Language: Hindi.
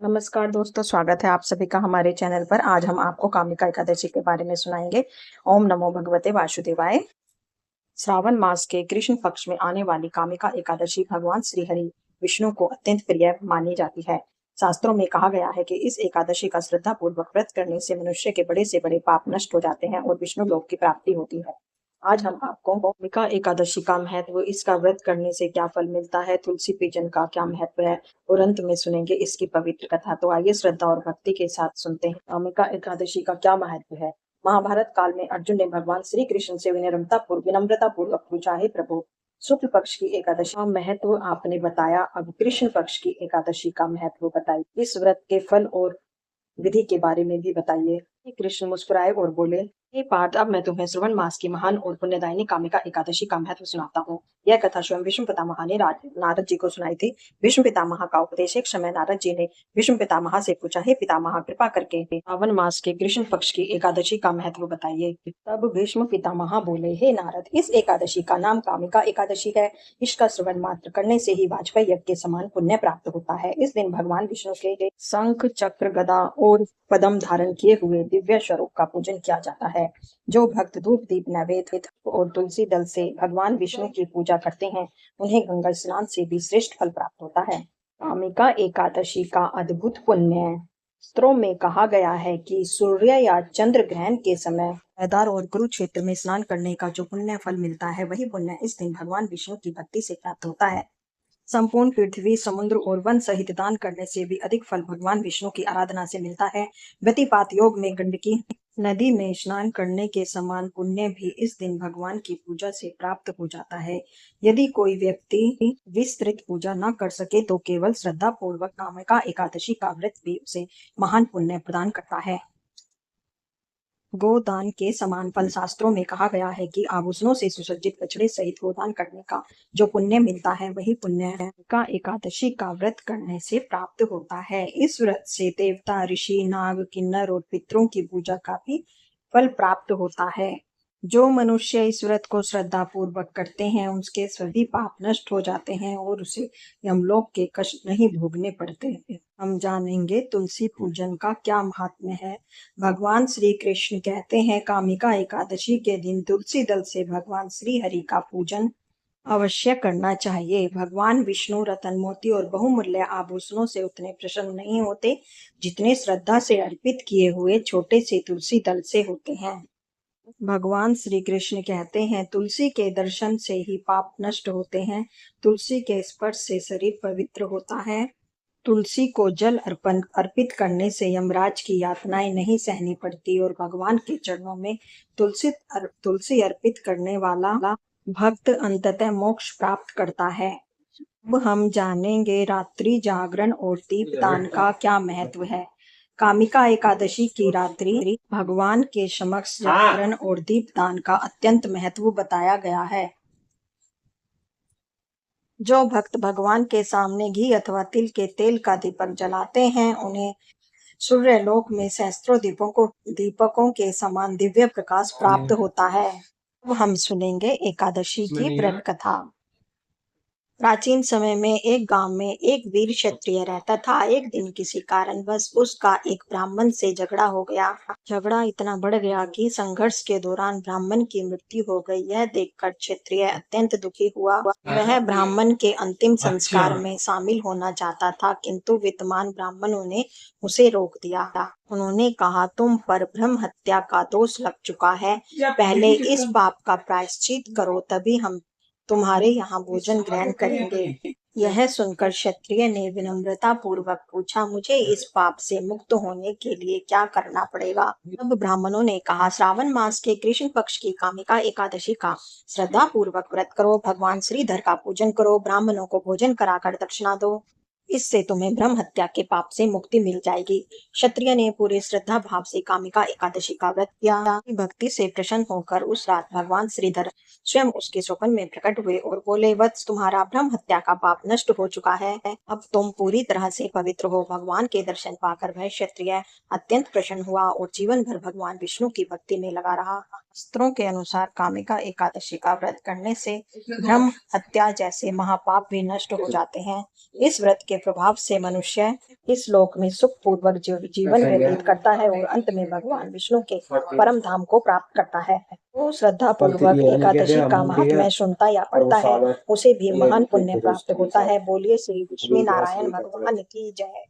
नमस्कार दोस्तों, स्वागत है आप सभी का हमारे चैनल पर। आज हम आपको कामिका एकादशी के बारे में सुनाएंगे। ओम नमो भगवते वासुदेवाय। श्रावण मास के कृष्ण पक्ष में आने वाली कामिका एकादशी भगवान श्री हरि विष्णु को अत्यंत प्रिय मानी जाती है। शास्त्रों में कहा गया है कि इस एकादशी का श्रद्धा पूर्वक व्रत करने से मनुष्य के बड़े से बड़े पाप नष्ट हो जाते हैं और विष्णु लोक की प्राप्ति होती है। आज हम आपको कामिका एकादशी का महत्व, इसका व्रत करने से क्या फल मिलता है, तुलसी पूजन का क्या महत्व है और अंत में सुनेंगे इसकी पवित्र कथा। तो आइए श्रद्धा और भक्ति के साथ सुनते हैं कामिका एकादशी का क्या महत्व है। महाभारत काल में अर्जुन ने भगवान श्री कृष्ण से विनम्रता पूर्वक पूछा, हे प्रभु, शुक्ल पक्ष की एकादशी का महत्व आपने बताया, अब कृष्ण पक्ष की एकादशी का महत्व बताइए। इस व्रत के फल और विधि के बारे में भी बताइए। कृष्ण मुस्कुराए और बोले, हे पार्थ, अब मैं तुम्हें श्रवण मास की महान और पुण्यदायिनी कामिका एकादशी का महत्व सुनाता हूँ। यह कथा स्वयं विष्णु पितामह ने नारद जी को सुनाई थी। विष्णु पितामह का उपदेश। एक समय नारद जी ने विष्णु पितामह से पूछा, हे पितामह, कृपा करके श्रावण मास के कृष्ण पक्ष की एकादशी का महत्व बताइए। तब भीष्म पितामह बोले, हे नारद, इस एकादशी का नाम कामिका एकादशी है। इसका श्रवण मात्र करने से ही वाजपेयी यज्ञ के समान पुण्य प्राप्त होता है। इस दिन भगवान विष्णु के शंख, चक्र, गदा और पद्म धारण किए हुए दिव्य स्वरूप का पूजन किया जाता है। जो भक्त धूप, दीप, नैवेद्य और तुलसी दल से भगवान विष्णु की पूजा करते हैं, उन्हें गंगा स्नान से भी श्रेष्ठ फल प्राप्त होता है। कामिका एकादशी का अद्भुत पुण्य। शास्त्रों में कहा गया है कि सूर्य या चंद्र ग्रहण के समय मैदान और कुरुक्षेत्र में स्नान करने का जो पुण्य फल मिलता है, वही पुण्य इस दिन भगवान विष्णु की भक्ति से प्राप्त होता है। संपूर्ण पृथ्वी, समुद्र और वन सहित दान करने से भी अधिक फल भगवान विष्णु की आराधना से मिलता है। व्यतिपात योग में गंडकी नदी में स्नान करने के समान पुण्य भी इस दिन भगवान की पूजा से प्राप्त हो जाता है। यदि कोई व्यक्ति विस्तृत पूजा न कर सके तो केवल श्रद्धा पूर्वक कामिका एकादशी का व्रत भी उसे महान पुण्य प्रदान करता है। गोदान के समान फल। शास्त्रों में कहा गया है कि आभूषणों से सुसज्जित बछड़े सहित गोदान करने का जो पुण्य मिलता है, वही पुण्य का एकादशी का व्रत करने से प्राप्त होता है। इस व्रत से देवता, ऋषि, नाग, किन्नर और पितरों की पूजा का भी फल प्राप्त होता है। जो मनुष्य इस व्रत को श्रद्धा पूर्वक करते हैं, उसके सभी पाप नष्ट हो जाते हैं और उसे यमलोक के कष्ट नहीं भोगने पड़ते हैं। हम जानेंगे तुलसी पूजन का क्या महात्म्य है। भगवान श्री कृष्ण कहते हैं, कामिका एकादशी के दिन तुलसी दल से भगवान श्री हरि का पूजन अवश्य करना चाहिए। भगवान विष्णु रतन, मोती और बहुमूल्य आभूषणों से उतने प्रसन्न नहीं होते जितने श्रद्धा से अर्पित किए हुए छोटे से तुलसी दल से होते हैं। भगवान श्री कृष्ण कहते हैं, तुलसी के दर्शन से ही पाप नष्ट होते हैं। तुलसी के स्पर्श से शरीर पवित्र होता है। तुलसी को जल अर्पित करने से यमराज की यातनाएं नहीं सहनी पड़ती और भगवान के चरणों में तुलसी अर्पित करने वाला भक्त अंततः मोक्ष प्राप्त करता है। अब हम जानेंगे रात्रि जागरण और दीपदान का क्या महत्व है। कामिका एकादशी की रात्रि भगवान के समक्ष जागरण और दीपदान का अत्यंत महत्व बताया गया है। जो भक्त भगवान के सामने घी अथवा तिल के तेल का दीपक जलाते हैं, उन्हें सूर्य लोक में सहस्त्रों दीपकों के समान दिव्य प्रकाश प्राप्त होता है। अब हम सुनेंगे एकादशी की व्रत कथा। प्राचीन समय में एक गांव में एक वीर क्षत्रिय रहता था। एक दिन किसी कारणवश उसका एक ब्राह्मण से झगड़ा हो गया। झगड़ा इतना बढ़ गया कि संघर्ष के दौरान ब्राह्मण की मृत्यु हो गई। यह देखकर क्षत्रिय अत्यंत दुखी हुआ। वह ब्राह्मण के अंतिम संस्कार में शामिल होना चाहता था, किंतु विद्वान ब्राह्मणों ने उसे रोक दिया। उन्होंने कहा, तुम पर ब्रह्म हत्या का दोष लग चुका है, पहले इस पाप का प्रायश्चित करो, तभी हम तुम्हारे यहाँ भोजन ग्रहण करेंगे। यह सुनकर क्षत्रिय ने विनम्रता पूर्वक पूछा, मुझे इस पाप से मुक्त होने के लिए क्या करना पड़ेगा? तब ब्राह्मणों ने कहा, श्रावण मास के कृष्ण पक्ष की कामिका एकादशी का श्रद्धा पूर्वक व्रत करो, भगवान श्रीधर का पूजन करो, ब्राह्मणों को भोजन कराकर दक्षिणा दो, इससे तुम्हें ब्रह्म हत्या के पाप से मुक्ति मिल जाएगी। क्षत्रिय ने पूरे श्रद्धा भाव से कामिका एकादशी का व्रत किया। भक्ति से प्रसन्न होकर उस रात भगवान श्रीधर स्वयं उसके स्वप्न में प्रकट हुए और बोले, वत्स, तुम्हारा ब्रह्म हत्या का पाप नष्ट हो चुका है, अब तुम पूरी तरह से पवित्र हो। भगवान के दर्शन पाकर वह क्षत्रिय अत्यंत प्रसन्न हुआ और जीवन भर भगवान विष्णु की भक्ति में लगा रहा। शास्त्रों के अनुसार कामिका एकादशी का व्रत करने से ब्रह्म हत्या जैसे महापाप भी नष्ट हो जाते हैं। इस व्रत के प्रभाव से मनुष्य इस लोक में सुखपूर्वक जीवन व्यतीत करता है और अंत में भगवान विष्णु के परम धाम को प्राप्त करता है। वो श्रद्धा पूर्वक एकादशी का महात्म्य सुनता या पढ़ता है, उसे भी महान पुण्य प्राप्त होता है। बोलिए श्री लक्ष्मी नारायण भगवान की जय।